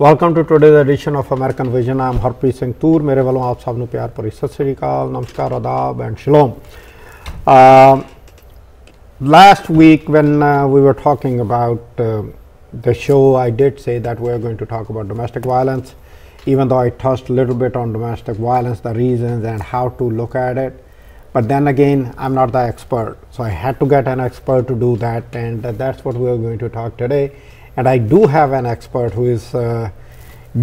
Welcome to today's edition of American Vision. I am Harpreet Singh Toor. मेरे वालों आप सब नु प्यार भरी सत श्री अकाल, नमस्कार, आदाब and shalom. Last week when we were talking about the show, I did say that we are going to talk about domestic violence, even though I touched a little bit on domestic violence, the reasons and how to look at it. But then again, I'm not the expert, so I had to get an expert to do that, and that's what we are going to talk today. And I do have an expert who is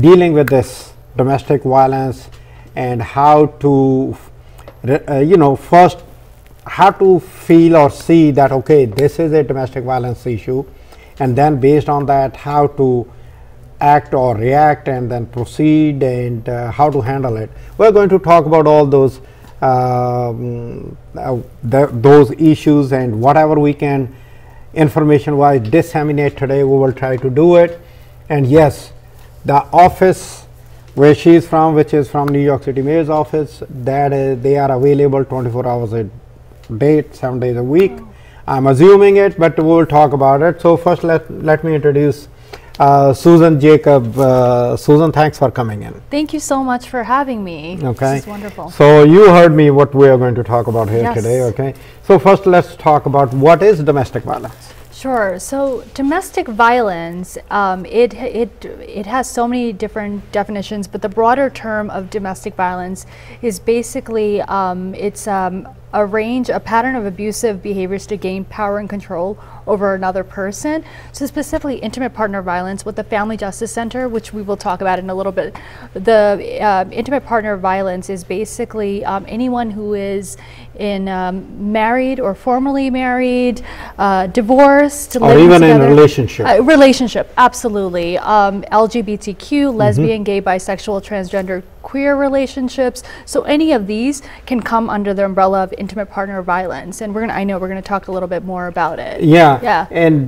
dealing with this domestic violence and how to, first how to feel or see that, okay, this is a domestic violence issue, and then based on that, how to act or react and then proceed and how to handle it. We're going to talk about all those those issues, and whatever we can information wise disseminate today, we will try to do it. And yes, the office where she is from, which is from New York City Mayor's office, that is, they are available 24 hours a day, 7 days a week. I'm assuming it, but we will talk about it. So first let me introduce Susan Jacob. Susan, thanks for coming in. Thank you so much for having me. Okay. This is wonderful. So you heard me what we are going to talk about here today. Okay. So first let's talk about what is domestic violence. Sure. So domestic violence, it has so many different definitions, but the broader term of domestic violence is basically a pattern of abusive behaviors to gain power and control over another person. So specifically intimate partner violence with the Family Justice Center, which we will talk about in a little bit. The intimate partner violence is basically anyone who is in married or formerly married, divorced, or even together. In a relationship. Relationship, absolutely. LGBTQ, lesbian, gay, bisexual, transgender, queer relationships. So any of these can come under the umbrella of intimate partner violence, and I know we're gonna talk a little bit more about it. Yeah. And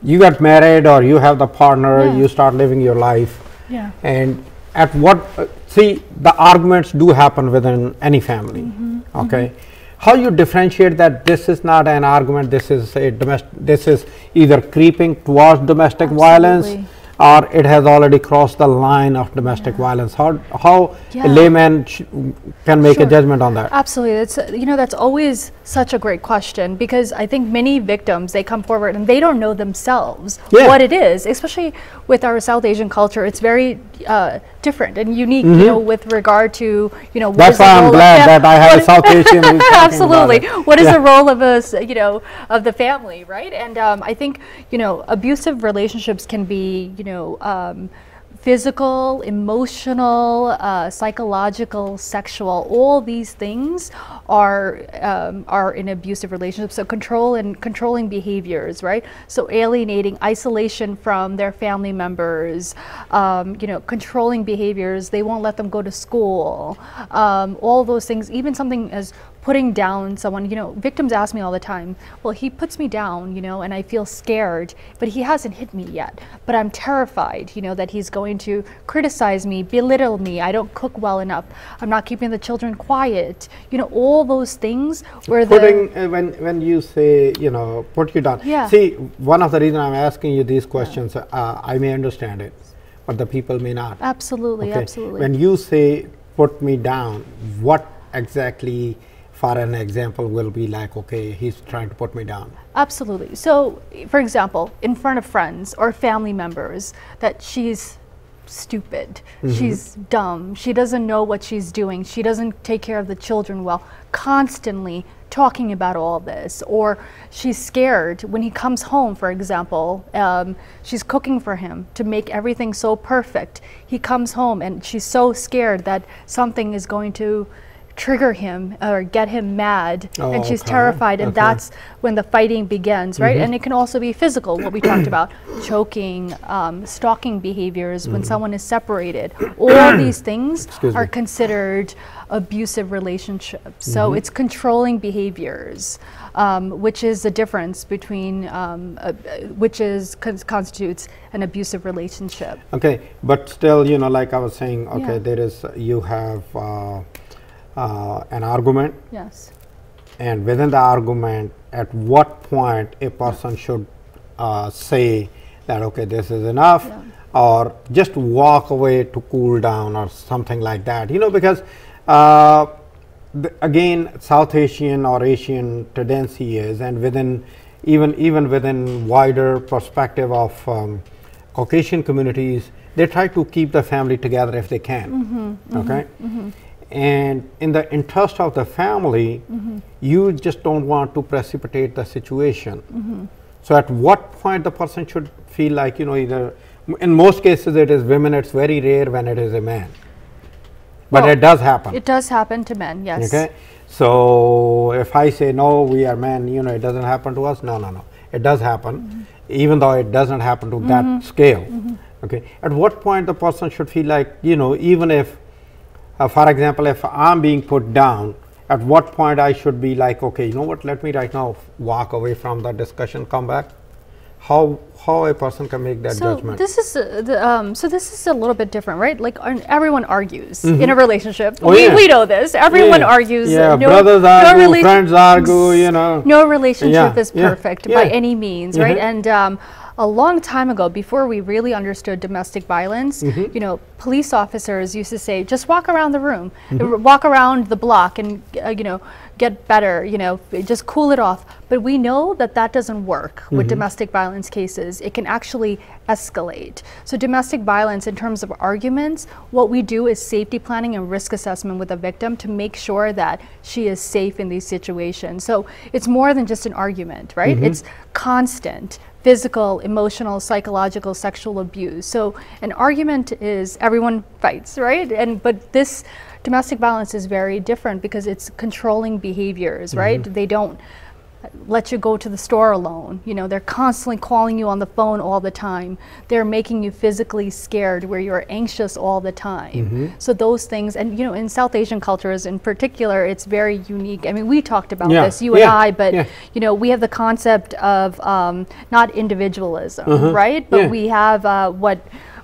you got married or you have the partner, you start living your life. Yeah. And at what see the arguments do happen within any family. Okay. How you differentiate that this is not an argument, this is a this is either creeping towards domestic violence, or it has already crossed the line of domestic violence? How a layman can make a judgment on that? Absolutely. It's, that's always such a great question, because I think many victims, they come forward and they don't know themselves what it is, especially with our South Asian culture. It's very different and unique, with regard to, what that's why I'm glad that I have a South Asian. Absolutely. What is the role of us, of the family, right? And I think, abusive relationships can be, physical, emotional, psychological, sexual. All these things are in abusive relationships. So controlling behaviors, right? So alienating, isolation from their family members, controlling behaviors. They won't let them go to school. All those things. Even something as putting down someone, victims ask me all the time, well, he puts me down, and I feel scared, but he hasn't hit me yet. But I'm terrified, that he's going to criticize me, belittle me, I don't cook well enough, I'm not keeping the children quiet, all those things where when you say, put you down. See, one of the reasons I'm asking you these questions, I may understand it, but the people may not. Absolutely, absolutely. When you say put me down, what exactly, for an example, will be like, okay, he's trying to put me down? Absolutely. So, for example, in front of friends or family members, that she's stupid, she's dumb, she doesn't know what she's doing, she doesn't take care of the children well, constantly talking about all this. Or she's scared when he comes home, for example, she's cooking for him to make everything so perfect. He comes home and she's so scared that something is going to trigger him or get him mad, and she's terrified, and that's when the fighting begins, right? And it can also be physical, what we talked about, choking, stalking behaviors when someone is separated. All these things are considered abusive relationships. So it's controlling behaviors, which is the difference between, constitutes an abusive relationship. Okay, but still, like I was saying, there is, you have an argument. Yes. And within the argument, at what point a person should say that okay, this is enough, or just walk away to cool down or something like that, you know, because again, South Asian or Asian tendency is, and within even within wider perspective of Caucasian communities, they try to keep the family together if they can. Okay, and in the interest of the family, you just don't want to precipitate the situation. So at what point the person should feel like, you know, either in most cases it is women, it's very rare when it is a man, but well, it does happen. It does happen to men, yes. Okay, so if I say no, we are men, you know, it doesn't happen to us. No, it does happen, even though it doesn't happen to that scale. Okay, at what point the person should feel like, you know, even if for example, if I'm being put down, at what point I should be like, okay, you know what, let me right now walk away from the discussion, come back? How a person can make that judgment? This is so this is a little bit different, right? Like everyone argues in a relationship. Oh, we know this. Everyone argues. Yeah, brothers argue, friends argue, you know. No relationship is perfect by any means, right? And a long time ago, before we really understood domestic violence, you know, police officers used to say, just walk around the room, walk around the block and, you know, get better, you know, just cool it off. But we know that that doesn't work with domestic violence cases. It can actually escalate. So domestic violence, in terms of arguments, what we do is safety planning and risk assessment with the victim to make sure that she is safe in these situations. So it's more than just an argument, right? It's constant physical, emotional, psychological, sexual abuse. So an argument is everyone fights, right? But this domestic violence is very different because it's controlling behaviors, right? They don't let you go to the store alone. You know, they're constantly calling you on the phone all the time. They're making you physically scared where you're anxious all the time. So those things, and you know, in South Asian cultures in particular, it's very unique. I mean, we talked about this, you and I, but you know, we have the concept of not individualism, right? But we have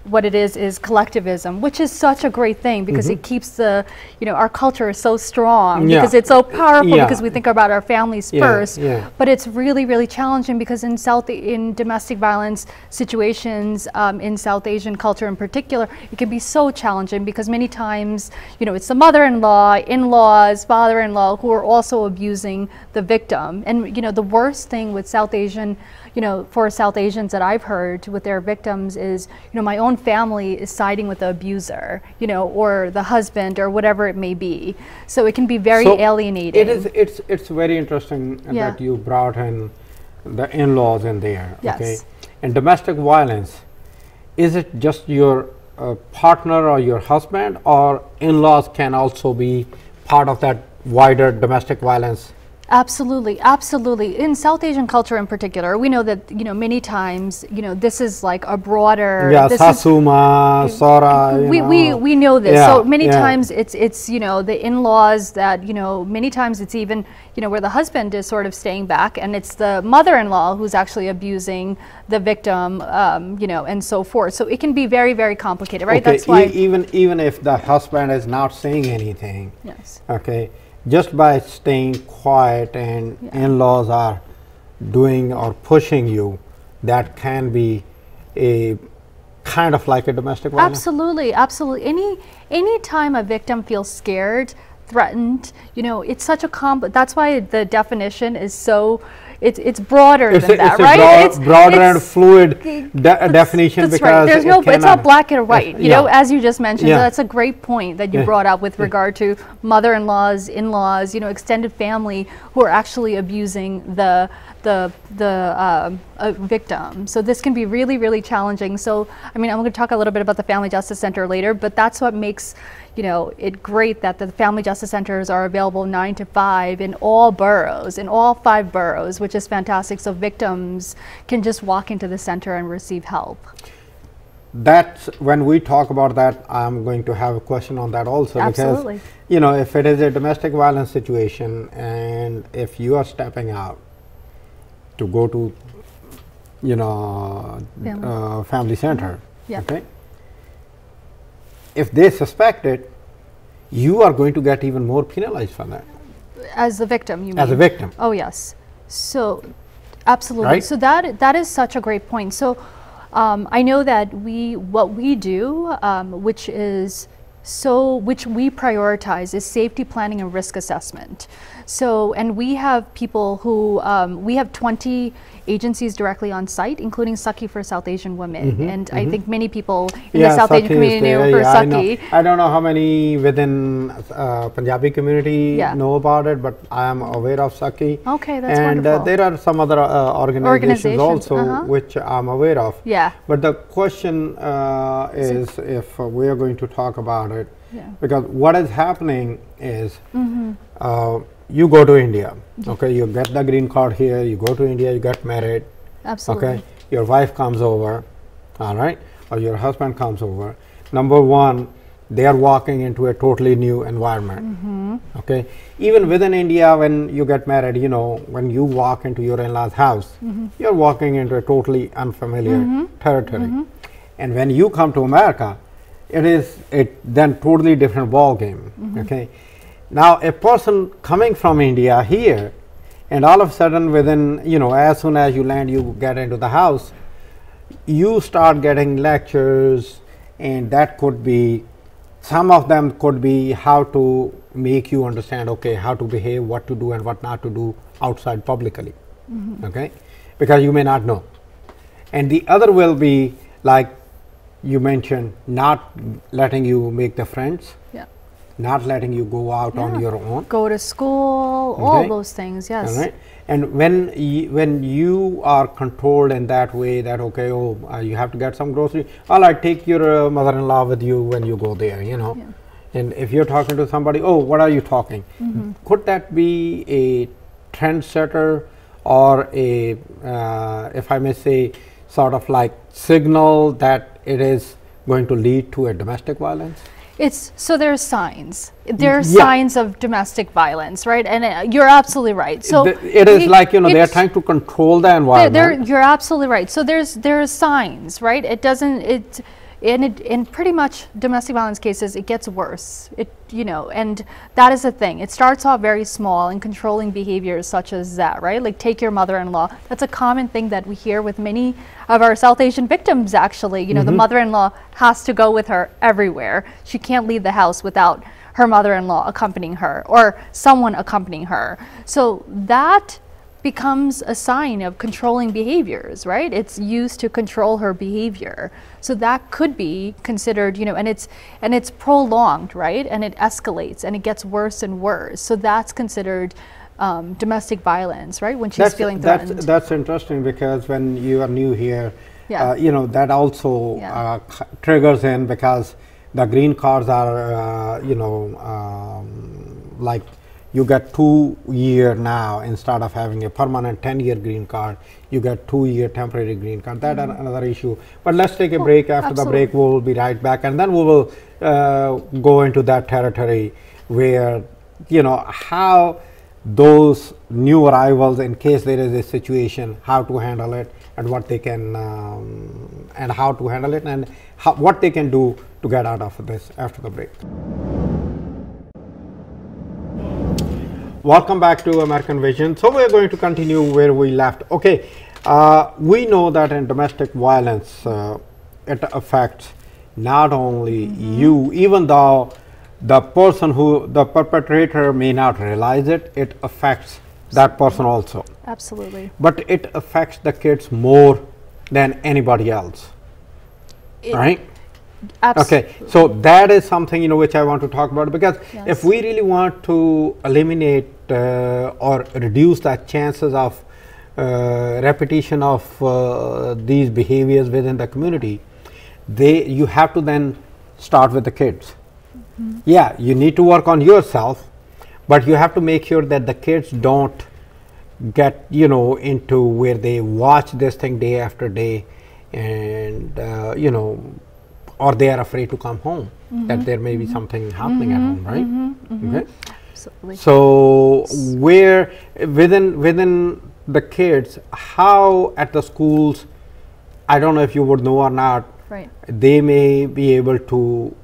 what it is collectivism, which is such a great thing because it keeps the, you know, our culture is so strong because it's so powerful because we think about our families first. But it's really, really challenging because in domestic violence situations, in South Asian culture in particular, it can be so challenging because many times, you know, it's the mother-in-law, in-laws, father-in-law who are also abusing the victim. And, you know, the worst thing with South Asian, you know, for South Asians that I've heard with their victims is, you know, my own family is siding with the abuser, you know, or the husband or whatever it may be. So it can be very alienating. It's very interesting that you brought in the in-laws in there. Okay, and domestic violence, is it just your partner or your husband, or in-laws can also be part of that wider domestic violence? Absolutely, absolutely. In South Asian culture in particular, we know that, you know, many times, you know, this is like a broader. Sasuma, Sora. We know this. So many times it's you know, the in-laws that, you know, many times it's even, you know, where the husband is sort of staying back and it's the mother-in-law who's actually abusing the victim, you know, and so forth. So it can be very, very complicated, right? Okay. That's why even if the husband is not saying anything. Yes. Okay. Just by staying quiet and in-laws are doing or pushing you, that can be a kind of like a domestic violence? Absolutely, absolutely. Any time a victim feels scared, threatened, you know, it's such a that's why the definition is so, it's broader than that, right? It's broader and fluid definition because right. There's no, it's not black and white, you know, as you just mentioned. So that's a great point that you brought up with regard to mother-in-laws, in-laws, you know, extended family who are actually abusing the victim. So this can be really, really challenging. So, I mean, I'm going to talk a little bit about the Family Justice Center later, but that's what makes, you know, it great that the Family Justice Centers are available 9 to 5 in all boroughs, in all 5 boroughs, which is fantastic. So victims can just walk into the center and receive help. That's when we talk about that, I'm going to have a question on that also. Absolutely. Because, you know, if it is a domestic violence situation and if you are stepping out to go to, you know, family center, okay? If they suspect it, you are going to get even more penalized for that. As the victim, you mean? As a victim. Oh, yes. So, absolutely. Right? So that is such a great point. So, I know that what we do, which we prioritize, is safety planning and risk assessment. So, and we have people who, we have 20 agencies directly on site, including Sakhi for South Asian women. And I think many people in the South Asian community know for Sakhi. I don't know how many within Punjabi community know about it, but I am aware of Sakhi. Okay, that's wonderful. And there are some other organizations also which I'm aware of. Yeah. But the question is if we are going to talk about it, because what is happening is you go to India, okay, you get the green card here, you go to India, you get married, okay, your wife comes over, all right, or your husband comes over. Number one, they are walking into a totally new environment, okay. Even within India, when you get married, you know, when you walk into your in-laws house, you're walking into a totally unfamiliar territory. And when you come to America, it is a then totally different ball game, okay. Now, a person coming from India here, and all of a sudden within, you know, as soon as you land, you get into the house, you start getting lectures, and that could be, some of them could be how to make you understand, okay, how to behave, what to do and what not to do outside publicly, okay, because you may not know. And the other will be, like you mentioned, not letting you make the friends, not letting you go out on your own, go to school, all those things, yes. All right. And when you are controlled in that way, that okay, you have to get some grocery, all right, take your mother-in-law with you when you go there, you know. And if you're talking to somebody, oh, what are you talking? Could that be a trendsetter or a, if I may say, sort of like signal that it is going to lead to a domestic violence? So there's signs. There are signs of domestic violence, right? And you're absolutely right. So it is like, you know, they are trying to control the environment. You're absolutely right. So there are signs, right? It doesn't. In pretty much domestic violence cases, it gets worse. You know, and that is the thing. It starts off very small and controlling behaviors such as that, right? Like take your mother-in-law. That's a common thing that we hear with many of our South Asian victims, actually. You know, the mother-in-law has to go with her everywhere. She can't leave the house without her mother-in-law accompanying her or someone accompanying her. So that becomes a sign of controlling behaviors, right? It's used to control her behavior. So that could be considered, you know, and it's prolonged, right? And it escalates and it gets worse and worse. So that's considered domestic violence, right? When she's feeling threatened. That's interesting, because when you are new here, you know, that also triggers in, because the green cards are, you know, like you get 2 year now instead of having a permanent 10-year green card. You get 2-year temporary green card. That another issue. But let's take a break. After the break, we will be right back, and then we will go into that territory where, you know, how those new arrivals, in case there is a situation, how to handle it, and what they can and how to handle it, and what they can do to get out of this after the break. Welcome back to American Vision. So we're going to continue where we left. Okay, we know that in domestic violence, it affects not only you, even though the person the perpetrator may not realize it, it affects that person also. Absolutely. But it affects the kids more than anybody else, right? Absolutely. Okay, so that is something, you know, which I want to talk about, because if we really want to eliminate or reduce the chances of repetition of these behaviors within the community, you have to then start with the kids. Yeah, you need to work on yourself, but you have to make sure that the kids don't get, you know, into where they watch this thing day after day, and you know, or they are afraid to come home, that there may be something happening at home, right? Okay. Absolutely. So where within the kids, how at the schools, I don't know if you would know or not, right, they may be able to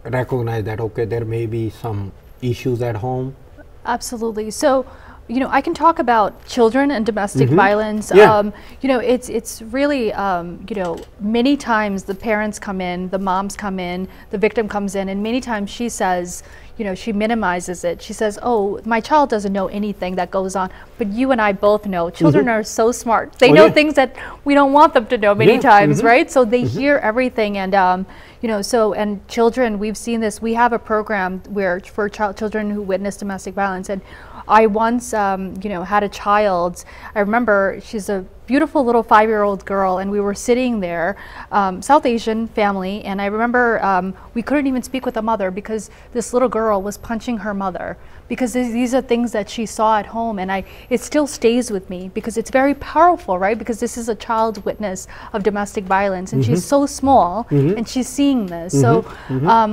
recognize that, okay, there may be some issues at home. Absolutely. So you know, I can talk about children and domestic violence. Yeah. You know, it's really, you know, many times the parents come in, the moms come in, the victim comes in, and many times she says, you know, she minimizes it. She says, oh, my child doesn't know anything that goes on, but you and I both know. Children are so smart. They know things that we don't want them to know many times, right? So they hear everything, and you know, so, and children, we've seen this. We have a program where for children who witness domestic violence, and I once, you know, had a child. I remember she's a beautiful little 5-year-old girl, and we were sitting there, South Asian family, and I remember we couldn't even speak with the mother because this little girl was punching her mother, because these are things that she saw at home, and it still stays with me because it's very powerful, right? Because this is a child witness of domestic violence, and she's so small, and she's seeing this. So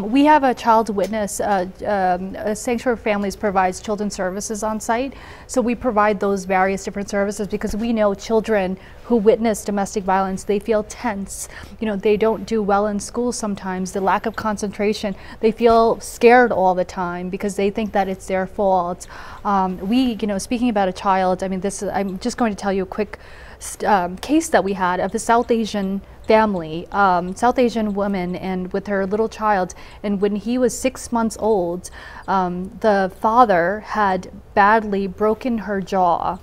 we have a child witness, Sanctuary Families provides children's services on site, so we provide those various different services because we know children who witness domestic violence, they feel tense. You know, they don't do well in school sometimes, the lack of concentration. They feel scared all the time because they think that it's their fault. You know, speaking about a child, I mean, I'm just going to tell you a quick case that we had of a South Asian family, South Asian woman, and with her little child, and when he was 6 months old, the father had badly broken her jaw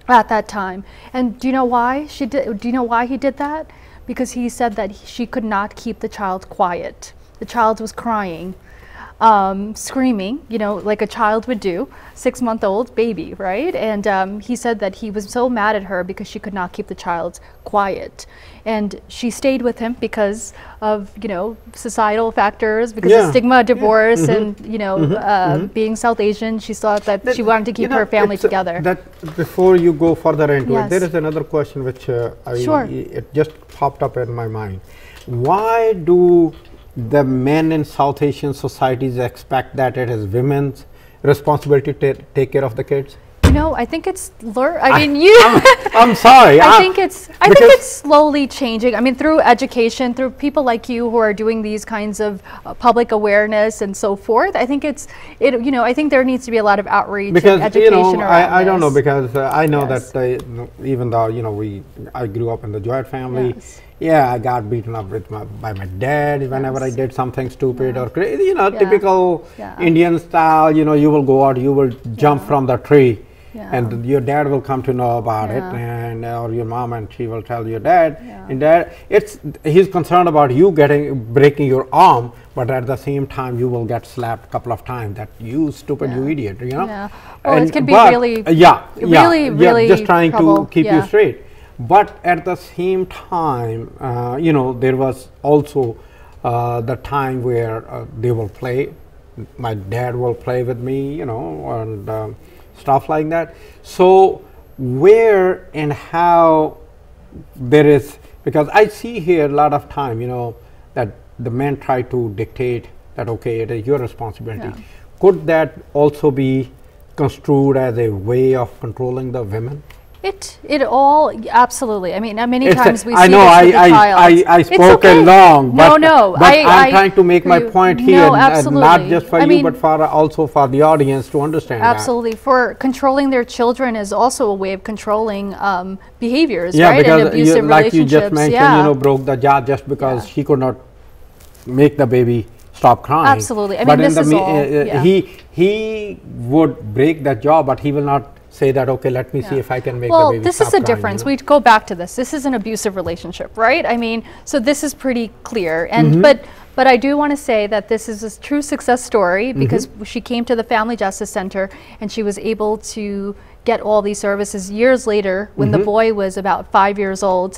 at that time. And do you know why do you know why he did that? Because he said that she could not keep the child quiet. The child was crying, screaming, you know, like a child would do, 6-month-old baby, right? And he said that he was so mad at her because she could not keep the child quiet. And she stayed with him because of, you know, societal factors, because of stigma, divorce, and, you know, being South Asian, she thought that she wanted to keep her family together. Before you go further into it, there is another question which it just popped up in my mind. Why do the men in South Asian societies expect that it is women's responsibility to take care of the kids? You know, I think it's I'm sorry. I think it's slowly changing. I mean, through education, through people like you who are doing these kinds of public awareness and so forth. I think you know, I think there needs to be a lot of outreach and education, you know, around I don't know, because I know that even though, you know, I grew up in the joint family. Yeah, I got beaten up by my dad whenever I did something stupid or crazy, you know, typical Indian style. You know, you will go out, you will jump from the tree, and your dad will come to know about it, and or your mom, and she will tell your dad. And dad, he's concerned about you breaking your arm, but at the same time you will get slapped a couple of times. That you stupid, you idiot, you know. Well, it can be really, really just trying trouble. to keep you straight. But at the same time, you know, there was also the time where they will play. My dad will play with me, you know, and stuff like that. So where and how there is, because I see here a lot of time, you know, that the men try to dictate that, okay, it is your responsibility. Could that also be construed as a way of controlling the women? It all, absolutely. I mean, many times we see this with the child. I spoke long, but, but I'm trying to make my point here, and not just for you, but also for the audience to understand. Absolutely. For controlling their children is also a way of controlling behaviors, right? Because and abusive like you just mentioned, you know, broke the jaw just because she could not make the baby stop crying. Absolutely. I mean, this is all, he would break that jaw, but he will not say that, okay, let me see if I can make the baby stop crying. Well, this is a difference. We go back to this. This is an abusive relationship, right? I mean, so this is pretty clear. And but I do want to say that this is a true success story, because she came to the Family Justice Center and she was able to get all these services. Years later, when the boy was about 5 years old,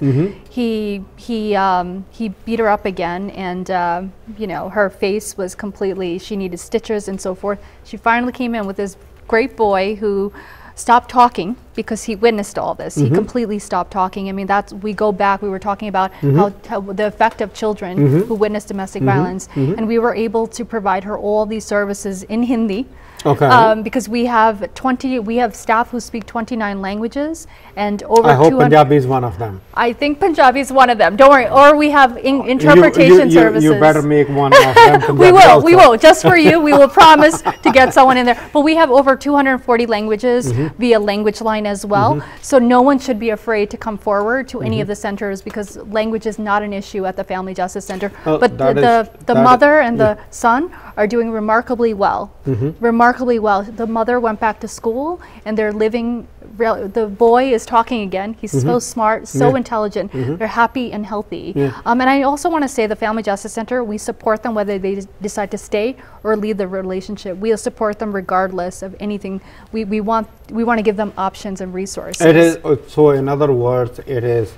he beat her up again, and you know, her face was completely, she needed stitches and so forth. She finally came in with this great boy who stopped talking because he witnessed all this. He completely stopped talking. I mean, we go back, we were talking about how the effect of children who witness domestic violence, and we were able to provide her all these services in Hindi. Because we have staff who speak 29 languages and over 200. I hope Punjabi is one of them. I think Punjabi is one of them. Don't worry. Or we have interpretation services. You better make one of them. We will. Just for you, we will promise to get someone in there. But we have over 240 languages via language line as well. So no one should be afraid to come forward to any of the centers, because language is not an issue at the Family Justice Center. But the mother and the son are doing remarkably well. Remarkably well. The mother went back to school and they're living, the boy is talking again. He's so smart, so intelligent. They're happy and healthy. And I also want to say the Family Justice Center, we support them whether they decide to stay or leave the relationship. We'll support them regardless of anything. We want to give them options and resources. It is, so in other words, it is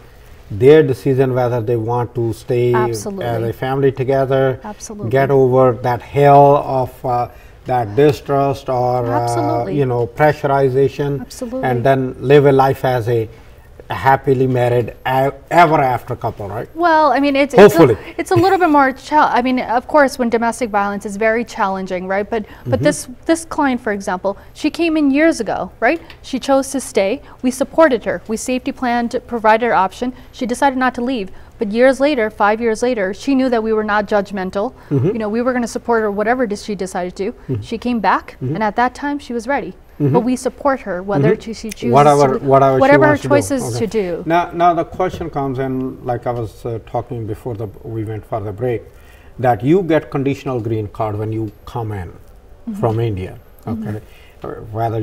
their decision whether they want to stay as a family together, get over that hell of that distrust or you know, pressurization, and then live a life as a happily married ever after couple, right? Well, I mean, it's a little bit more. I mean, of course, when domestic violence is very challenging, right? But this client, for example, she came in years ago, right? She chose to stay. We supported her. We safety planned, provided her option. She decided not to leave. But years later, 5 years later, she knew that we were not judgmental. You know, we were going to support her whatever she decided to. She came back, and at that time, she was ready. But we support her whether she chooses whatever her choices to do. Now the question comes in, like I was talking before we went for the break, that you get conditional green card when you come in from India, okay? Or whether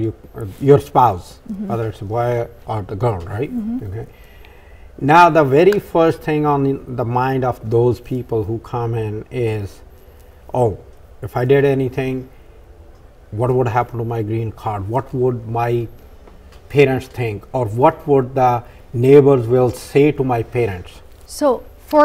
your spouse, whether it's a boy or the girl, right? Okay. Now the very first thing on the mind of those people who come in is, oh, if I did anything, what would happen to my green card? What would my parents think? Or what would the neighbors will say to my parents? So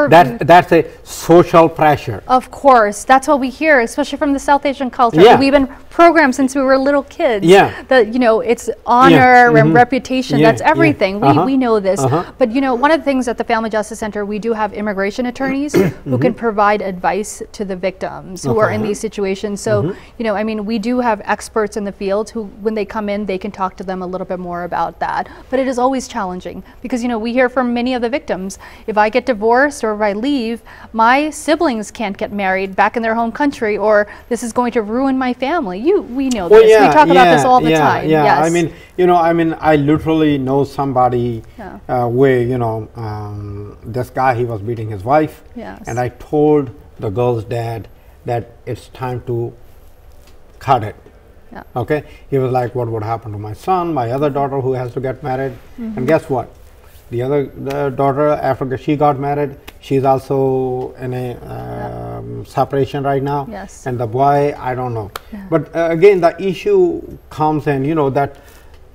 that's a social pressure. Of course, that's what we hear, especially from the South Asian culture. We've been programmed since we were little kids. That, you know, it's honor and reputation. That's everything. We know this. But you know, one of the things at the Family Justice Center, we do have immigration attorneys who can provide advice to the victims who are in these situations. So you know, I mean, we do have experts in the field who, when they come in, they can talk to them a little bit more about that. But it is always challenging because, you know, we hear from many of the victims, if I get divorced or if I leave, my siblings can't get married back in their home country, or this is going to ruin my family. We know this. We talk about this all the time. I mean, you know, I literally know somebody where, you know, this guy, he was beating his wife, and I told the girl's dad that it's time to cut it. Okay, he was like, what would happen to my son, my other daughter who has to get married? And guess what? The daughter, after she got married, she's also in a separation right now. And the boy, I don't know. But again, the issue comes in, you know, that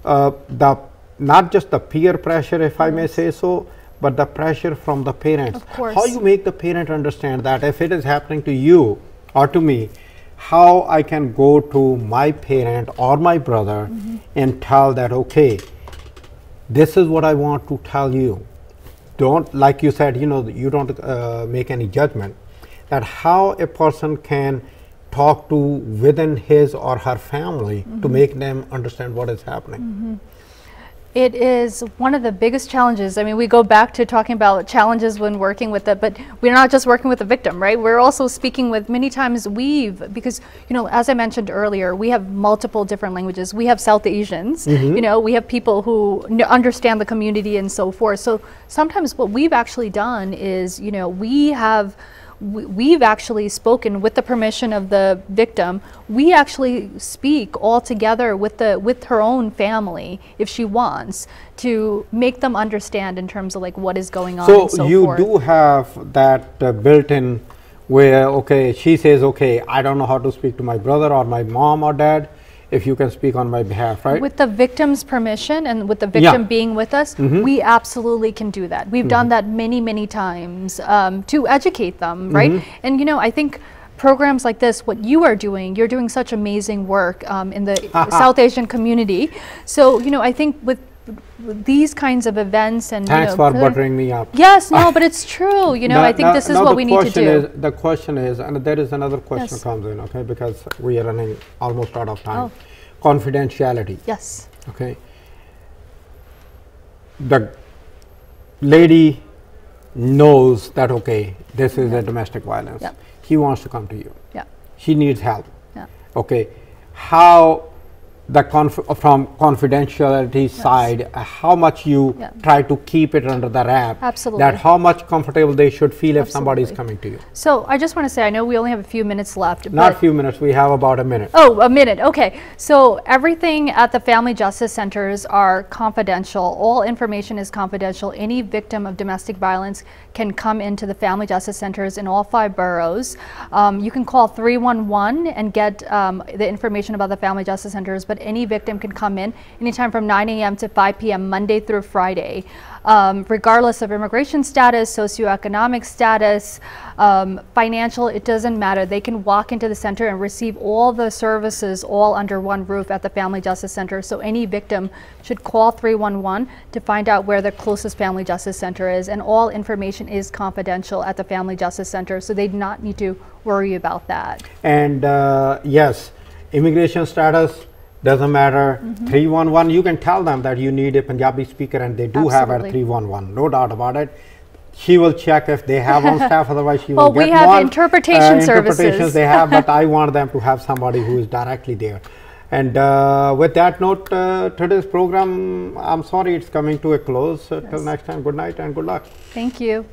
not just the peer pressure, if I may say so, but the pressure from the parents. Of course. How you make the parent understand that if it is happening to you or to me, how I can go to my parent or my brother and tell that, okay, this is what I want to tell you. Don't, like you said, you know, you don't make any judgment. That how a person can talk to within his or her family to make them understand what is happening. It is one of the biggest challenges. I mean, we go back to talking about challenges when working with it, but we're not just working with the victim, right? We're also speaking with, many times because, you know, as I mentioned earlier, we have multiple different languages. We have South Asians, you know, we have people who understand the community and so forth. So sometimes what we've actually done is, you know, we've actually spoken with the permission of the victim. We actually speak all together with her own family if she wants, to make them understand in terms of like what is going on. So and so you forth. Do have that built-in where, okay, she says, okay, I don't know how to speak to my brother or my mom or dad, if you can speak on my behalf, right? With the victim's permission and with the victim being with us, we absolutely can do that. We've done that many, many times to educate them, right? And you know, I think programs like this, what you are doing, you're doing such amazing work in the South Asian community. So, you know, I think with these kinds of events and thanks for buttering me up. Yes, no, but it's true. You know, I think this is what we need to do. The question is, and there is another question comes in, okay, because we are running almost out of time. Confidentiality. Yes. Okay. The lady knows that, okay, this is a domestic violence. He wants to come to you. She needs help. Okay. How the from confidentiality side, how much you try to keep it under the wrap. Absolutely. That how much comfortable they should feel if somebody is coming to you. So I just want to say, I know we only have a few minutes left. Not a few minutes, we have about a minute. Oh, a minute, okay. So everything at the Family Justice Centers are confidential. All information is confidential. Any victim of domestic violence can come into the Family Justice Centers in all 5 boroughs. You can call 311 and get the information about the Family Justice Centers, but any victim can come in anytime from 9 a.m. to 5 p.m. Monday through Friday, regardless of immigration status, socioeconomic status, financial, it doesn't matter. They can walk into the center and receive all the services all under one roof at the Family Justice Center. So any victim should call 311 to find out where the closest Family Justice Center is, and all information is confidential at the Family Justice Center, so they do not need to worry about that. And yes, immigration status doesn't matter. 311, you can tell them that you need a Punjabi speaker, and they do have at 311, no doubt about it. She will check if they have on staff, otherwise she will get one. We have interpretation services. They have, but I want them to have somebody who is directly there. And with that note, today's program, I'm sorry it's coming to a close. Till next time, good night and good luck. Thank you.